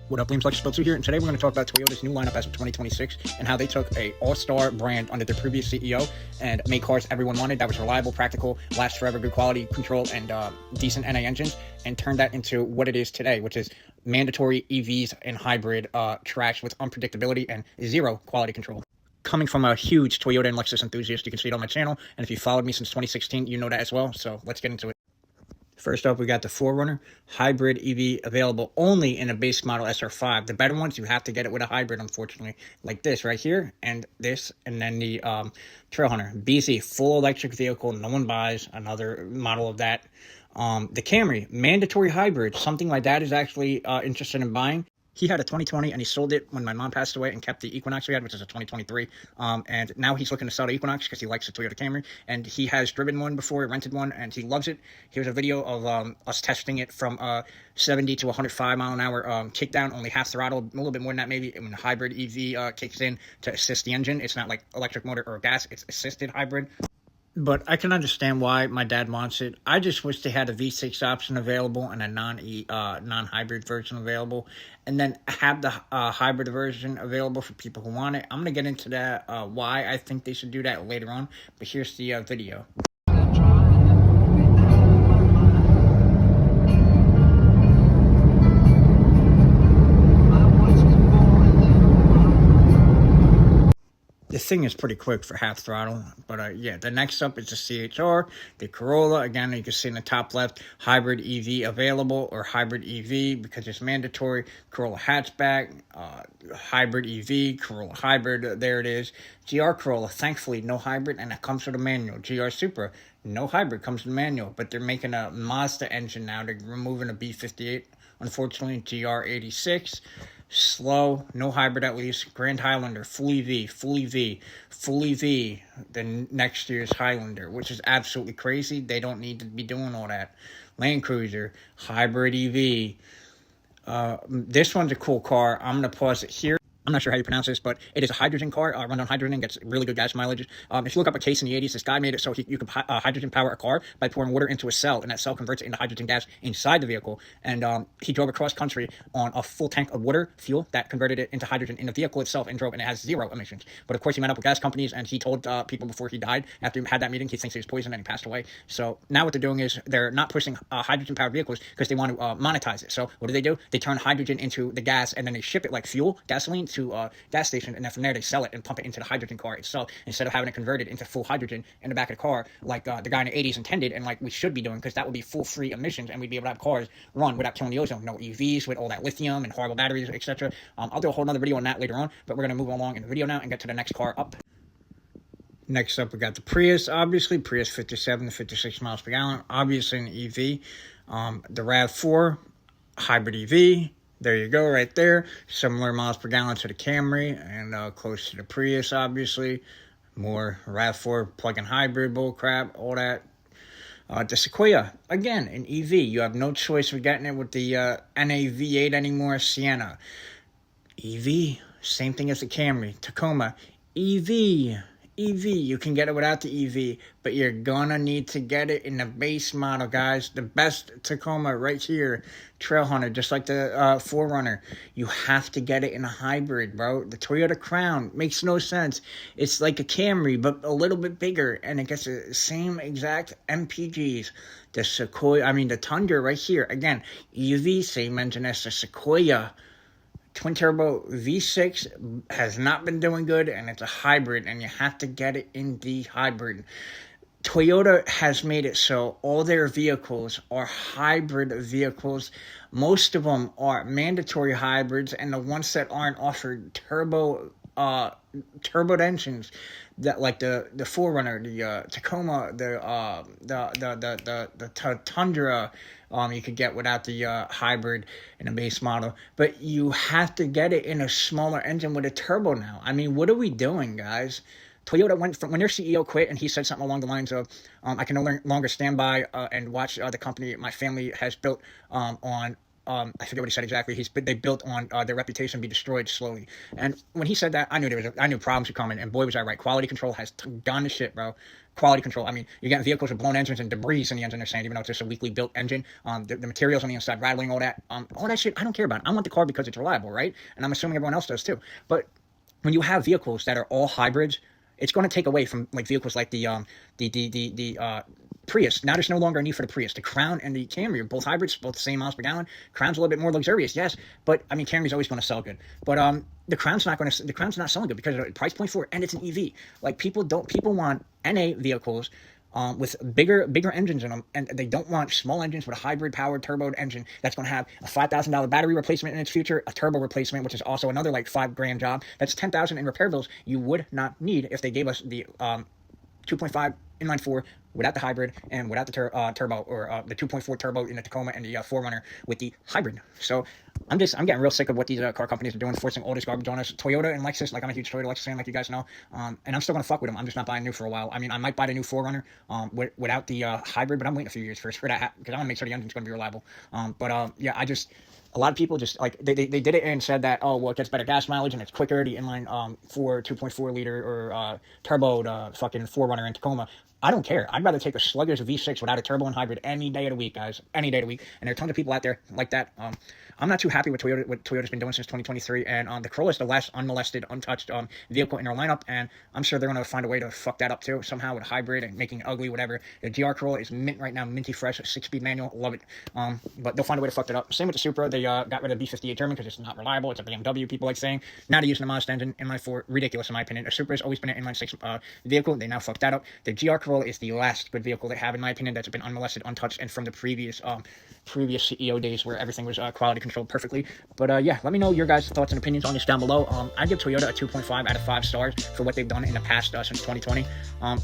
What up, Liam's Lexus here, and today we're going to talk about Toyota's new lineup as of 2026 and how they took a all-star brand under their previous CEO and made cars everyone wanted that was reliable, practical, last forever, good quality control, and decent NA engines, and turned that into what it is today, which is mandatory EVs and hybrid tracks with unpredictability and zero quality control. Coming from a huge Toyota and Lexus enthusiast, you can see it on my channel, and if you followed me since 2016, you know that as well, so let's get into it. First up, we got the 4Runner hybrid EV available only in a base model SR5. The better ones, you have to get it with a hybrid, unfortunately, like this right here, and this, and then the Trailhunter. BZ, full electric vehicle, no one buys another model of that. The Camry, mandatory hybrid, something my dad is actually interested in buying. He had a 2020 and he sold it when my mom passed away and kept the Equinox we had, which is a 2023. And now he's looking to sell the Equinox because he likes the Toyota Camry. And he has driven one before, rented one, and he loves it. Here's a video of us testing it from 70 to 105 mile an hour kickdown, only half throttle, a little bit more than that maybe. And when the hybrid EV kicks in to assist the engine, it's not like electric motor or gas, it's assisted hybrid. But I can understand why my dad wants it. I just wish they had a V6 option available and a non-hybrid version available, and then have the hybrid version available for people who want it. I'm going to get into that, why I think they should do that later on, but here's the video. The thing is pretty quick for half throttle, but yeah, the next up is the CHR, the Corolla. Again, you can see in the top left, hybrid EV available or hybrid EV because it's mandatory. Corolla hatchback, hybrid EV, Corolla hybrid, there it is. GR Corolla, thankfully, no hybrid, and it comes with a manual. GR Supra, no hybrid, comes with a manual, but they're making a Mazda engine now. They're removing a B58, unfortunately. GR86. Slow, no hybrid at least. Grand Highlander, full EV, the next year's Highlander, which is absolutely crazy. They don't need to be doing all that. Land Cruiser, hybrid EV. This one's a cool car. I'm going to pause it here. I'm not sure how you pronounce this, but it is a hydrogen car, run on hydrogen, gets really good gas mileage. If you look up a case in the 80s, this guy made it so you could hydrogen power a car by pouring water into a cell, and that cell converts it into hydrogen gas inside the vehicle. And he drove across country on a full tank of water, fuel, that converted it into hydrogen in the vehicle itself and drove, and it has zero emissions. But of course, he met up with gas companies, and he told people before he died, after he had that meeting, he thinks he was poisoned and he passed away. So now what they're doing is they're not pushing hydrogen-powered vehicles because they want to monetize it. So what do? They turn hydrogen into the gas, and then they ship it like fuel, gasoline, to gas station, and then from there they sell it and pump it into the hydrogen car itself instead of having it converted into full hydrogen in the back of the car like the guy in the 80s intended, and like we should be doing, because that would be full free emissions and we'd be able to have cars run without killing the ozone. No EVs with all that lithium and horrible batteries, etc. I'll do a whole other video on that later on, but we're going to move along in the video now and get to the next car up. Next up, we got the Prius, obviously. Prius 57 to 56 miles per gallon, obviously an EV. The RAV4, hybrid EV. There you go, right there. Similar miles per gallon to the Camry and close to the Prius, obviously. More RAV4 plug-in hybrid bullcrap, all that. The Sequoia, again, an EV. You have no choice of getting it with the NAV8 anymore. Sienna, EV. Same thing as the Camry. Tacoma, EV. You can get it without the EV, but you're gonna need to get it in the base model, guys. The best Tacoma right here, Trailhunter, just like the 4Runner. You have to get it in a hybrid, bro. The Toyota Crown makes no sense. It's like a Camry, but a little bit bigger, and it gets the same exact MPGs. The Sequoia, the Tundra right here, again, EV, same engine as the Sequoia. Twin turbo V6 has not been doing good, and it's a hybrid, and you have to get it in the hybrid. Toyota has made it so all their vehicles are hybrid vehicles. Most of them are mandatory hybrids, and the ones that aren't offered turbo engines, that like the 4Runner, the Tacoma, the Tundra, you could get without the hybrid in a base model, but you have to get it in a smaller engine with a turbo now. What are we doing, guys? Toyota went from, when their CEO quit and he said something along the lines of, I can no longer stand by and watch the company my family has built on I forget what he said exactly. They built on their reputation be destroyed slowly. And when he said that, I knew problems were coming. And boy, was I right. Quality control has gone to shit, bro. Quality control. I mean, you're getting vehicles with blown engines and debris in the engine. They're saying, even though it's just a weakly built engine, the materials on the inside rattling, all that shit. I don't care about it. I want the car because it's reliable, right? And I'm assuming everyone else does too. But when you have vehicles that are all hybrids, it's going to take away from like vehicles like the Prius. Now there's no longer a need for the Prius. The Crown and the Camry are both hybrids, both the same miles per gallon. Crown's a little bit more luxurious, yes, but I mean Camry's always going to sell good. But the Crown's not selling good because of the price point for it, and it's an EV. Like people want NA vehicles with bigger engines in them, and they don't want small engines with a hybrid powered turbo engine that's going to have a $5,000 battery replacement in its future, a turbo replacement, which is also another like $5,000 job. That's $10,000 in repair bills you would not need if they gave us the 2.5 inline four without the hybrid and without the turbo, or the 2.4 turbo in the Tacoma and the 4Runner with the hybrid. So I'm getting real sick of what these car companies are doing, forcing all this garbage on us. Toyota and Lexus, like I'm a huge Toyota Lexus fan, like you guys know, and I'm still gonna fuck with them. I'm just not buying new for a while. I mean, I might buy the new 4Runner without the hybrid, but I'm waiting a few years first for that because I want to make sure the engine's gonna be reliable. Yeah, a lot of people just like they did it and said that, oh well, it gets better gas mileage and it's quicker, the inline 2.4 liter or turboed fucking 4Runner in Tacoma. I don't care. I'd rather take a sluggish V6 without a turbo and hybrid any day of the week, guys. Any day of the week. And there are tons of people out there like that. I'm not too happy with what Toyota's been doing since 2023. And the Corolla is the last unmolested, untouched vehicle in their lineup. And I'm sure they're going to find a way to fuck that up too, somehow with a hybrid and making it ugly, whatever. The GR Corolla is mint right now, minty fresh, a 6-speed manual. Love it. But they'll find a way to fuck that up. Same with the Supra. They got rid of the B58 German because it's not reliable. It's a BMW, people like saying. Now they're using a Mazda engine, inline 4. Ridiculous, in my opinion. A Supra has always been an inline 6 vehicle. They now fucked that up. The GR Corolla is the last good vehicle they have, in my opinion, that's been unmolested, untouched, and from the previous CEO days where everything was quality controlled perfectly. But yeah, let me know your guys' thoughts and opinions on this down below. I give Toyota a 2.5 out of 5 stars for what they've done in the past since 2020.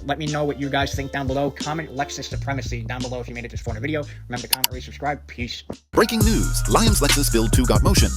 Let me know what you guys think down below. Comment Lexus Supremacy down below if you made it this far in the video. Remember to comment, rate, subscribe. Peace. Breaking news. Liam's Lexus Build 2 got motion.